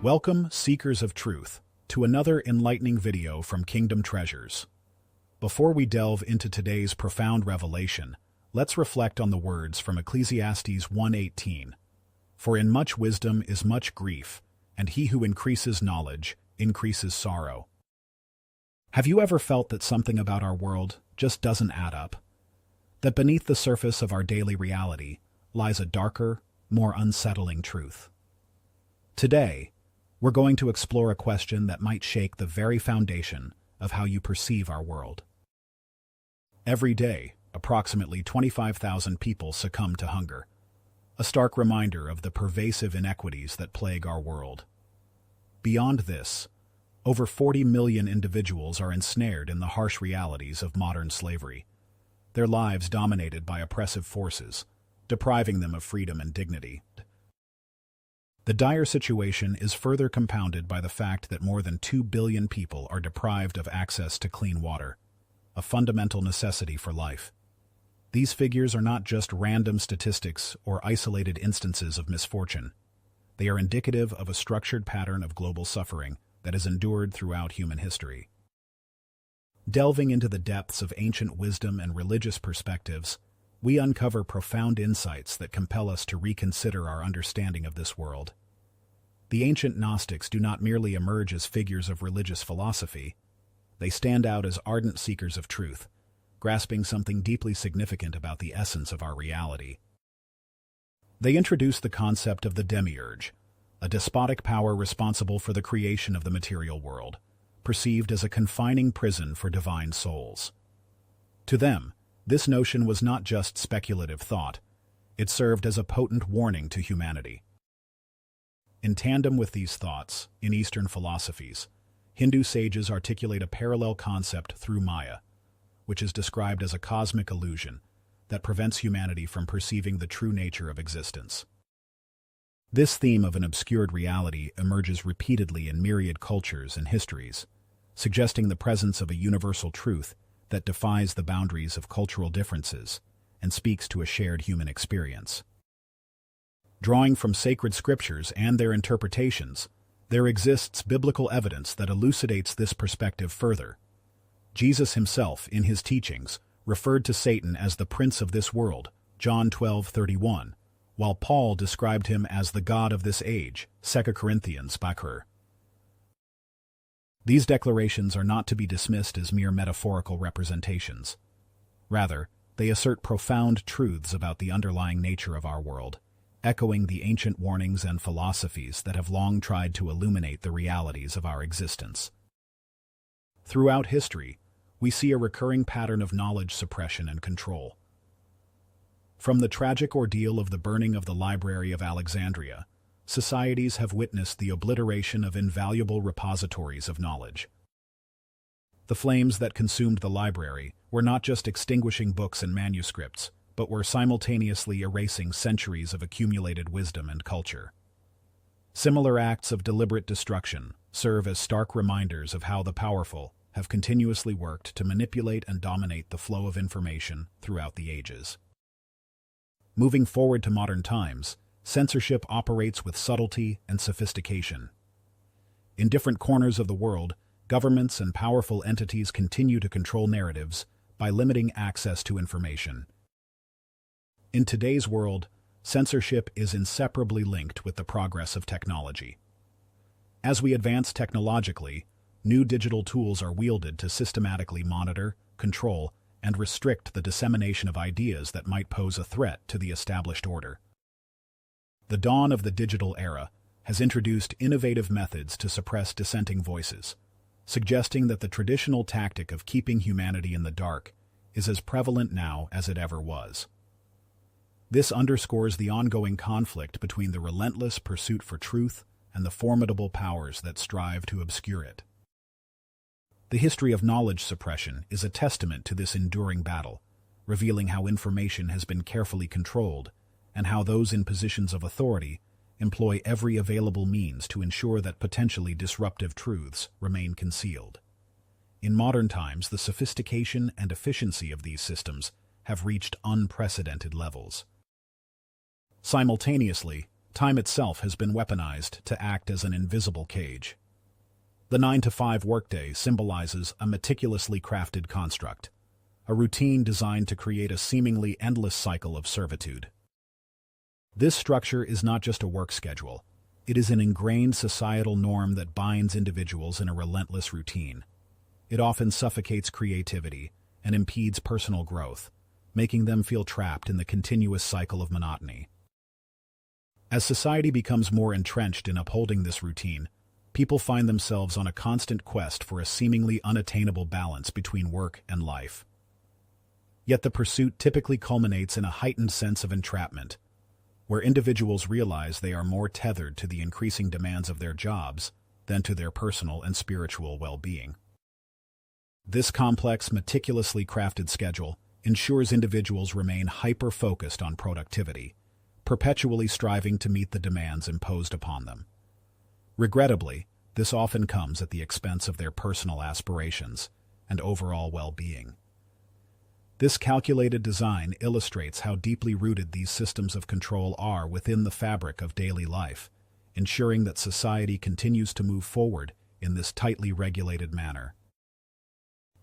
Welcome, seekers of truth, to another enlightening video from Kingdom Treasures. Before we delve into today's profound revelation, let's reflect on the words from Ecclesiastes 1:18. For in much wisdom is much grief, and he who increases knowledge increases sorrow. Have you ever felt that something about our world just doesn't add up? That beneath the surface of our daily reality lies a darker, more unsettling truth? Today, we're going to explore a question that might shake the very foundation of how you perceive our world. Every day, approximately 25,000 people succumb to hunger, a stark reminder of the pervasive inequities that plague our world. Beyond this, over 40 million individuals are ensnared in the harsh realities of modern slavery, their lives dominated by oppressive forces, depriving them of freedom and dignity. The dire situation is further compounded by the fact that more than 2 billion people are deprived of access to clean water, a fundamental necessity for life. These figures are not just random statistics or isolated instances of misfortune. They are indicative of a structured pattern of global suffering that has endured throughout human history. Delving into the depths of ancient wisdom and religious perspectives, we uncover profound insights that compel us to reconsider our understanding of this world. The ancient Gnostics do not merely emerge as figures of religious philosophy. They stand out as ardent seekers of truth, grasping something deeply significant about the essence of our reality. They introduce the concept of the demiurge, a despotic power responsible for the creation of the material world, perceived as a confining prison for divine souls. To them, this notion was not just speculative thought, it served as a potent warning to humanity. In tandem with these thoughts, in Eastern philosophies, Hindu sages articulate a parallel concept through Maya, which is described as a cosmic illusion that prevents humanity from perceiving the true nature of existence. This theme of an obscured reality emerges repeatedly in myriad cultures and histories, suggesting the presence of a universal truth that defies the boundaries of cultural differences and speaks to a shared human experience. Drawing from sacred scriptures and their interpretations, there exists biblical evidence that elucidates this perspective further. Jesus himself, in his teachings, referred to Satan as the prince of this world, John 12:31, while Paul described him as the god of this age, 2 Corinthians 5. These declarations are not to be dismissed as mere metaphorical representations. Rather, they assert profound truths about the underlying nature of our world, echoing the ancient warnings and philosophies that have long tried to illuminate the realities of our existence. Throughout history, we see a recurring pattern of knowledge suppression and control. From the tragic ordeal of the burning of the Library of Alexandria, societies have witnessed the obliteration of invaluable repositories of knowledge. The flames that consumed the library were not just extinguishing books and manuscripts, but were simultaneously erasing centuries of accumulated wisdom and culture. Similar acts of deliberate destruction serve as stark reminders of how the powerful have continuously worked to manipulate and dominate the flow of information throughout the ages. Moving forward to modern times, censorship operates with subtlety and sophistication. In different corners of the world, governments and powerful entities continue to control narratives by limiting access to information. In today's world, censorship is inseparably linked with the progress of technology. As we advance technologically, new digital tools are wielded to systematically monitor, control, and restrict the dissemination of ideas that might pose a threat to the established order. The dawn of the digital era has introduced innovative methods to suppress dissenting voices, suggesting that the traditional tactic of keeping humanity in the dark is as prevalent now as it ever was. This underscores the ongoing conflict between the relentless pursuit for truth and the formidable powers that strive to obscure it. The history of knowledge suppression is a testament to this enduring battle, revealing how information has been carefully controlled and how those in positions of authority employ every available means to ensure that potentially disruptive truths remain concealed. In modern times, the sophistication and efficiency of these systems have reached unprecedented levels. Simultaneously, time itself has been weaponized to act as an invisible cage. The 9-to-5 workday symbolizes a meticulously crafted construct, a routine designed to create a seemingly endless cycle of servitude. This structure is not just a work schedule. It is an ingrained societal norm that binds individuals in a relentless routine. It often suffocates creativity and impedes personal growth, making them feel trapped in the continuous cycle of monotony. As society becomes more entrenched in upholding this routine, people find themselves on a constant quest for a seemingly unattainable balance between work and life. Yet the pursuit typically culminates in a heightened sense of entrapment, where individuals realize they are more tethered to the increasing demands of their jobs than to their personal and spiritual well-being. This complex, meticulously crafted schedule ensures individuals remain hyper-focused on productivity, perpetually striving to meet the demands imposed upon them. Regrettably, this often comes at the expense of their personal aspirations and overall well-being. This calculated design illustrates how deeply rooted these systems of control are within the fabric of daily life, ensuring that society continues to move forward in this tightly regulated manner.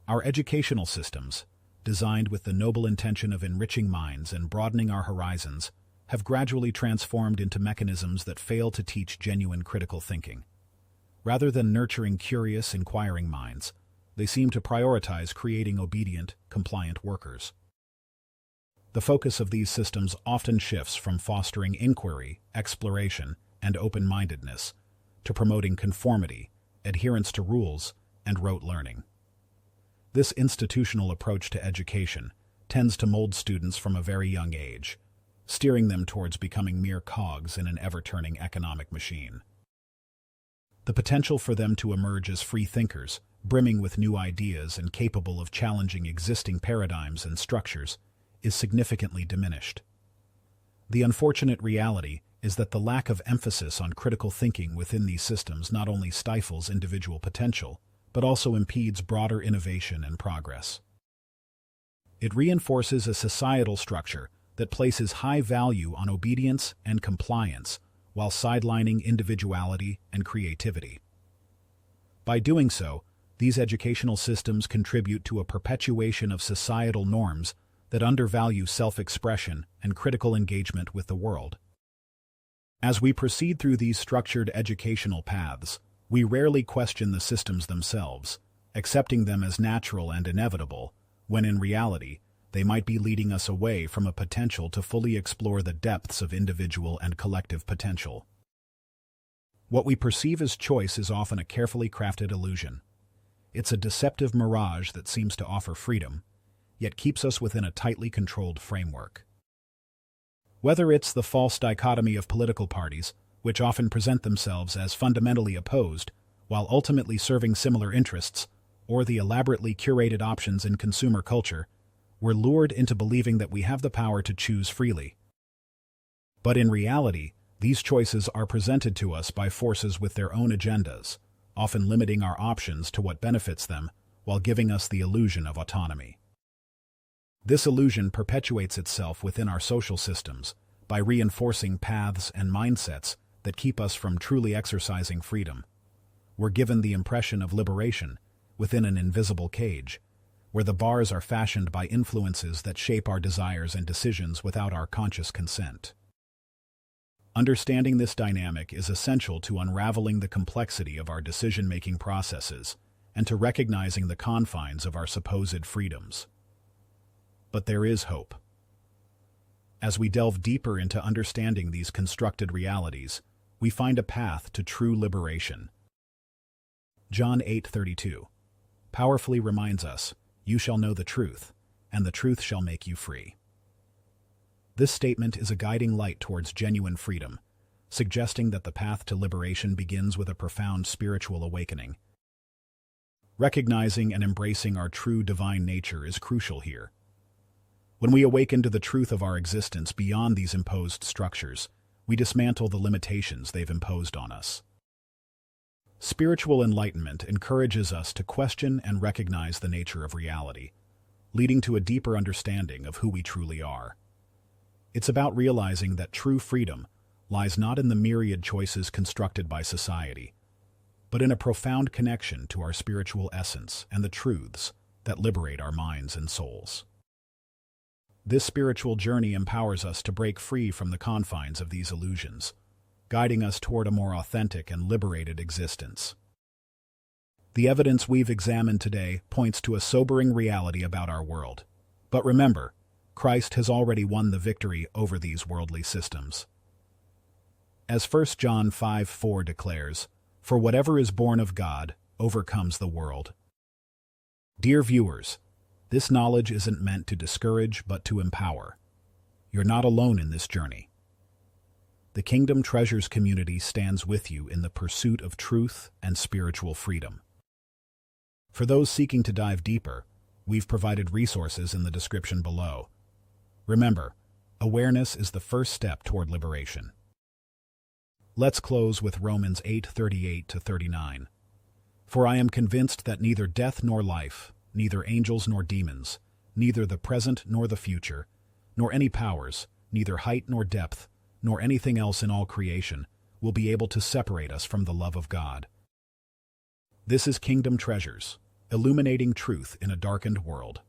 Our educational systems, designed with the noble intention of enriching minds and broadening our horizons, have gradually transformed into mechanisms that fail to teach genuine critical thinking. Rather than nurturing curious, inquiring minds, they seem to prioritize creating obedient, compliant workers. The focus of these systems often shifts from fostering inquiry, exploration, and open-mindedness to promoting conformity, adherence to rules, and rote learning. This institutional approach to education tends to mold students from a very young age, steering them towards becoming mere cogs in an ever-turning economic machine. The potential for them to emerge as free thinkers, brimming with new ideas and capable of challenging existing paradigms and structures, is significantly diminished. The unfortunate reality is that the lack of emphasis on critical thinking within these systems not only stifles individual potential, but also impedes broader innovation and progress. It reinforces a societal structure that places high value on obedience and compliance while sidelining individuality and creativity. By doing so, these educational systems contribute to a perpetuation of societal norms that undervalue self-expression and critical engagement with the world. As we proceed through these structured educational paths, we rarely question the systems themselves, accepting them as natural and inevitable, when in reality, they might be leading us away from a potential to fully explore the depths of individual and collective potential. What we perceive as choice is often a carefully crafted illusion. It's a deceptive mirage that seems to offer freedom, yet keeps us within a tightly controlled framework. Whether it's the false dichotomy of political parties, which often present themselves as fundamentally opposed, while ultimately serving similar interests, or the elaborately curated options in consumer culture, we're lured into believing that we have the power to choose freely. But in reality, these choices are presented to us by forces with their own agendas, often limiting our options to what benefits them, while giving us the illusion of autonomy. This illusion perpetuates itself within our social systems by reinforcing paths and mindsets that keep us from truly exercising freedom. We're given the impression of liberation within an invisible cage, where the bars are fashioned by influences that shape our desires and decisions without our conscious consent. Understanding this dynamic is essential to unraveling the complexity of our decision-making processes and to recognizing the confines of our supposed freedoms. But there is hope. As we delve deeper into understanding these constructed realities, we find a path to true liberation. John 8:32 powerfully reminds us, "You shall know the truth, and the truth shall make you free." This statement is a guiding light towards genuine freedom, suggesting that the path to liberation begins with a profound spiritual awakening. Recognizing and embracing our true divine nature is crucial here. When we awaken to the truth of our existence beyond these imposed structures, we dismantle the limitations they've imposed on us. Spiritual enlightenment encourages us to question and recognize the nature of reality, leading to a deeper understanding of who we truly are. It's about realizing that true freedom lies not in the myriad choices constructed by society, but in a profound connection to our spiritual essence and the truths that liberate our minds and souls. This spiritual journey empowers us to break free from the confines of these illusions, guiding us toward a more authentic and liberated existence. The evidence we've examined today points to a sobering reality about our world. But remember, Christ has already won the victory over these worldly systems. As 1 John 5:4 declares, "For whatever is born of God overcomes the world." Dear viewers, this knowledge isn't meant to discourage but to empower. You're not alone in this journey. The Kingdom Treasures community stands with you in the pursuit of truth and spiritual freedom. For those seeking to dive deeper, we've provided resources in the description below. Remember, awareness is the first step toward liberation. Let's close with Romans 8:38-39. "For I am convinced that neither death nor life, neither angels nor demons, neither the present nor the future, nor any powers, neither height nor depth, nor anything else in all creation, will be able to separate us from the love of God." This is Kingdom Treasures, illuminating truth in a darkened world.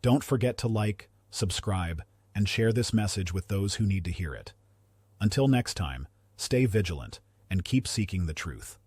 Don't forget to like, subscribe, and share this message with those who need to hear it. Until next time, stay vigilant and keep seeking the truth.